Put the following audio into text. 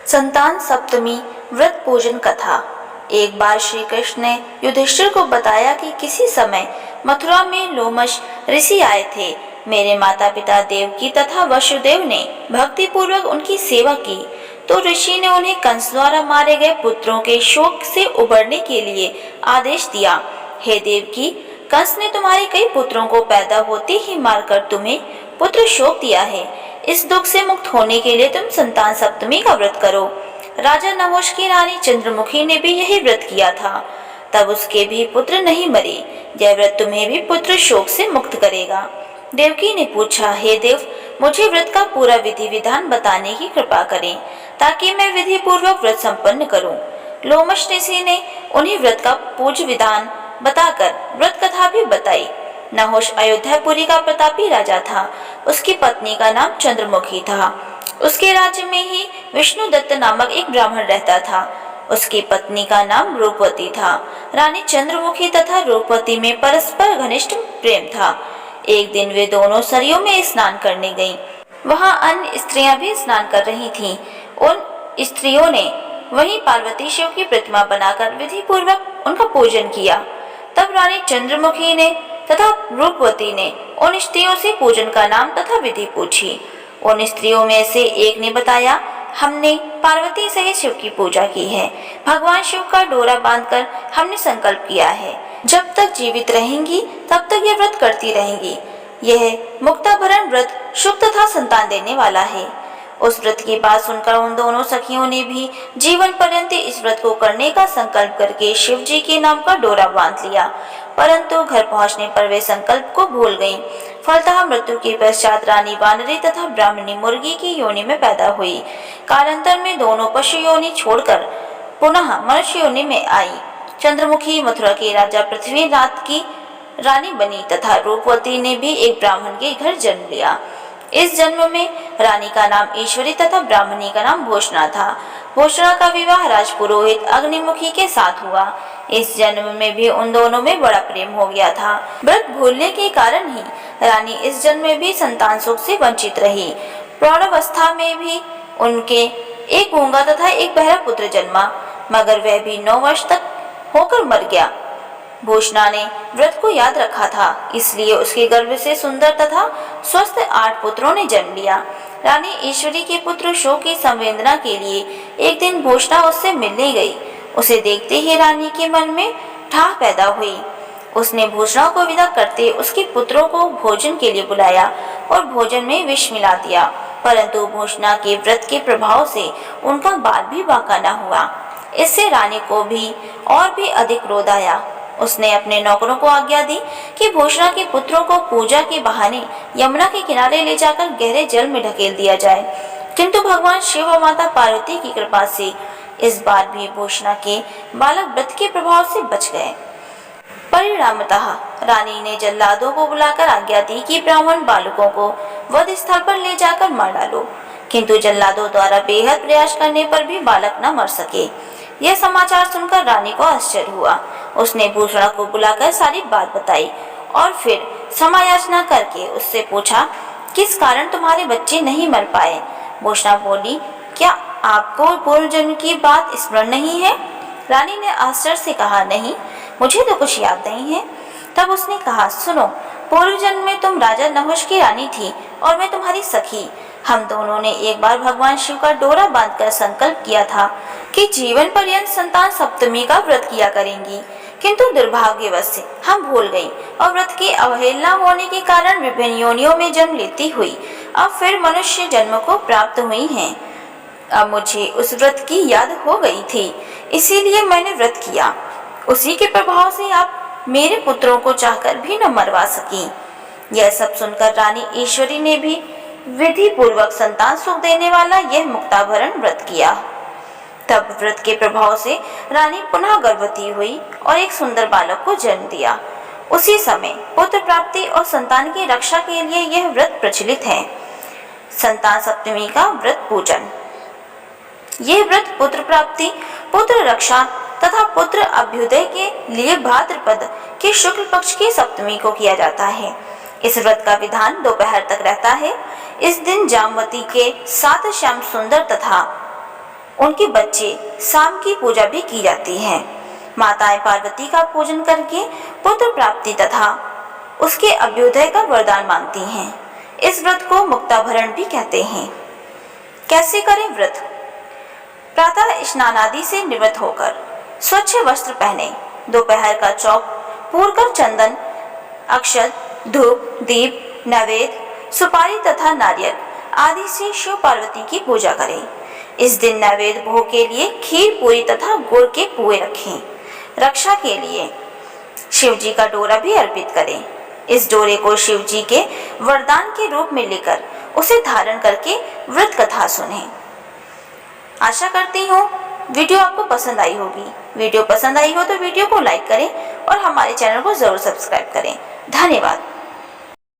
संतान सप्तमी व्रत पूजन कथा। एक बार श्री कृष्ण ने युधिष्ठिर को बताया कि किसी समय मथुरा में लोमश ऋषि आए थे। मेरे माता पिता देवकी तथा वसुदेव ने भक्ति पूर्वक उनकी सेवा की तो ऋषि ने उन्हें कंस द्वारा मारे गए पुत्रों के शोक से उबरने के लिए आदेश दिया। हे देवकी, कंस ने तुम्हारे कई पुत्रों को पैदा होते ही मारकर तुम्हें पुत्र शोक दिया है। इस दुख से मुक्त होने के लिए तुम संतान सप्तमी का व्रत करो। राजा नहुष की रानी चंद्रमुखी ने भी यही व्रत किया था, तब उसके भी पुत्र नहीं मरे। यह व्रत तुम्हें भी पुत्र शोक से मुक्त करेगा। देवकी ने पूछा, हे देव, मुझे व्रत का पूरा विधि विधान बताने की कृपा करें ताकि मैं विधि पूर्वक व्रत संपन्न करूं। लोमश ऋषि ने उन्हें व्रत का पूज विधान बताकर व्रत कथा भी बताई। नहुष अयोध्यापुरी का प्रतापी राजा था। उसकी पत्नी का नाम चंद्रमुखी था। उसके राज्य में ही विष्णुदत्त नामक एक ब्राह्मण रहता था। उसकी पत्नी का नाम रूपवती था। रानी चंद्रमुखी तथा रूपवती में परस्पर घनिष्ठ प्रेम था। एक दिन वे दोनों सरयू में स्नान करने गईं। वहां अन्य स्त्रियां भी स्नान कर रही थीं। उन स्त्रियों ने वहीं पार्वती शिव की प्रतिमा बनाकर विधि पूर्वक उनका पूजन किया। तब रानी चंद्रमुखी ने तथा रूपवती ने उन स्त्रियों से पूजन का नाम तथा विधि पूछी। उन स्त्रियों में से एक ने बताया, हमने पार्वती सहित शिव की पूजा की है। भगवान शिव का डोरा बांधकर हमने संकल्प किया है, जब तक जीवित रहेंगी तब तक यह व्रत करती रहेंगी। यह मुक्ताभरण व्रत शुभ तथा संतान देने वाला है। उस व्रत की बात सुनकर उन दोनों सखियों ने भी जीवन पर्यंत इस व्रत को करने का संकल्प करके शिव जी के नाम का डोरा बांध लिया। परंतु घर पहुंचने पर वे संकल्प को भूल गईं। फलतः मृत्यु के पश्चात रानी वानरी तथा ब्राह्मणी मुर्गी की योनि में पैदा हुई। कालांतर में दोनों पशु योनि छोड़कर पुनः मनुष्य योनि में आई। चंद्रमुखी मथुरा के राजा पृथ्वीनाथ की रानी बनी तथा रूपवती ने भी एक ब्राह्मण के घर जन्म लिया। इस जन्म में रानी का नाम ईश्वरी तथा ब्राह्मणी का नाम भूषणा था। भूषणा का विवाह राजपुरोहित अग्निमुखी के साथ हुआ। इस जन्म में भी उन दोनों में बड़ा प्रेम हो गया था। व्रत भूलने के कारण ही रानी इस जन्म में भी संतान सुख से वंचित रही। प्रौढ़ावस्था में भी उनके एक गूंगा तथा एक बहरा पुत्र जन्मा, मगर वह भी 9 वर्ष तक होकर मर गया। भूषणा ने व्रत को याद रखा था, इसलिए उसके गर्भ से सुंदर तथा स्वस्थ 8 पुत्रों ने जन्म लिया। रानी ईश्वरी के पुत्र शोक की संवेदना के लिए एक दिन भूषणा उससे मिलने गई। उसे देखते ही रानी के मन में ठाह पैदा हुई। उसने भूषणा को विदा करते उसके पुत्रों को भोजन के लिए बुलाया और भोजन में विष मिला दिया। परंतु भूषणा के व्रत के प्रभाव से उनका बाल भी बांका न हुआ। इससे रानी को भी और भी अधिक क्रोध आया। उसने अपने नौकरों को आज्ञा दी कि भूषणा के पुत्रों को पूजा के बहाने यमुना के किनारे ले जाकर गहरे जल में ढकेल दिया जाए। किंतु भगवान शिव और माता पार्वती की कृपा से इस बार भी भूषणा के बालक व्रत के प्रभाव से बच गए। परिणामतः रानी ने जल्लादों को बुलाकर आज्ञा दी कि ब्राह्मण बालकों को वध स्थल पर ले जाकर मार डालो। किंतु जल्लादों द्वारा बेहद प्रयास करने पर भी बालक न मर सके। यह समाचार सुनकर रानी को आश्चर्य हुआ। उसने भूषणा को बुलाकर सारी बात बताई और फिर क्षमायाचना करके उससे पूछा, किस कारण तुम्हारे बच्चे नहीं मर पाए? भूषणा बोली, क्या आपको पूर्व जन्म की बात स्मरण नहीं है? रानी ने आश्चर्य से कहा, नहीं, मुझे तो कुछ याद नहीं है। तब उसने कहा, सुनो, पूर्व जन्म में तुम राजा नहुष की रानी थी और मैं तुम्हारी सखी। हम दोनों ने एक बार भगवान शिव का डोरा बांधकर संकल्प किया था कि जीवन पर्यंत संतान सप्तमी का व्रत किया करेंगी, किंतु दुर्भाग्यवश से हम भूल गईं और व्रत की अवहेलना होने के कारण विभिन्न योनियों में जन्म लेती हुई अब फिर मनुष्य जन्म को प्राप्त हुई हैं। अब मुझे उस व्रत की याद हो गई थी, इसीलिए मैंने व्रत किया। उसी के प्रभाव से आप मेरे पुत्रों को चाहकर भी न मरवा सकी। यह सब सुनकर रानी ईश्वरी ने भी विधि पूर्वक संतान सुख देने वाला यह मुक्ताभरण व्रत किया। तब व्रत के प्रभाव से रानी पुनः गर्भवती हुई और एक सुंदर बालक को जन्म दिया। उसी समय पुत्र प्राप्ति और संतान की रक्षा के लिए यह व्रत प्रचलित है। संतान सप्तमी का व्रत पूजन। यह व्रत पुत्र प्राप्ति, पुत्र रक्षा तथा पुत्र अभ्युदय के लिए भाद्रपद के शुक्ल पक्ष की सप्तमी को किया जाता है। इस व्रत का विधान दोपहर तक रहता है। इस दिन जामवती के 7 श्याम सुंदर तथा उनके बच्चे शाम की पूजा भी की जाती है। माताएं पार्वती का पूजन करके पुत्र प्राप्ति तथा उसके अभ्युदय का वरदान मांगती हैं। इस व्रत को मुक्ताभरण भी कहते हैं। कैसे करें व्रत? प्रातः स्नान आदि से निवृत्त होकर स्वच्छ वस्त्र पहने, दोपहर का चौक पूरकर चंदन, अक्षत, धूप, दीप, नैवेद्य, सुपारी तथा नारियल आदि से शिव पार्वती की पूजा करें। इस दिन नैवेद्य भोग के लिए खीर, पूरी तथा गुड़ के पुए रखें। रक्षा के लिए शिव जी का डोरा भी अर्पित करें। इस डोरे को शिव जी के वरदान के रूप में लेकर उसे धारण करके व्रत कथा सुनें। आशा करती हूँ वीडियो आपको पसंद आई होगी। वीडियो पसंद आई हो तो वीडियो को लाइक करें और हमारे चैनल को जरूर सब्सक्राइब करें। धन्यवाद।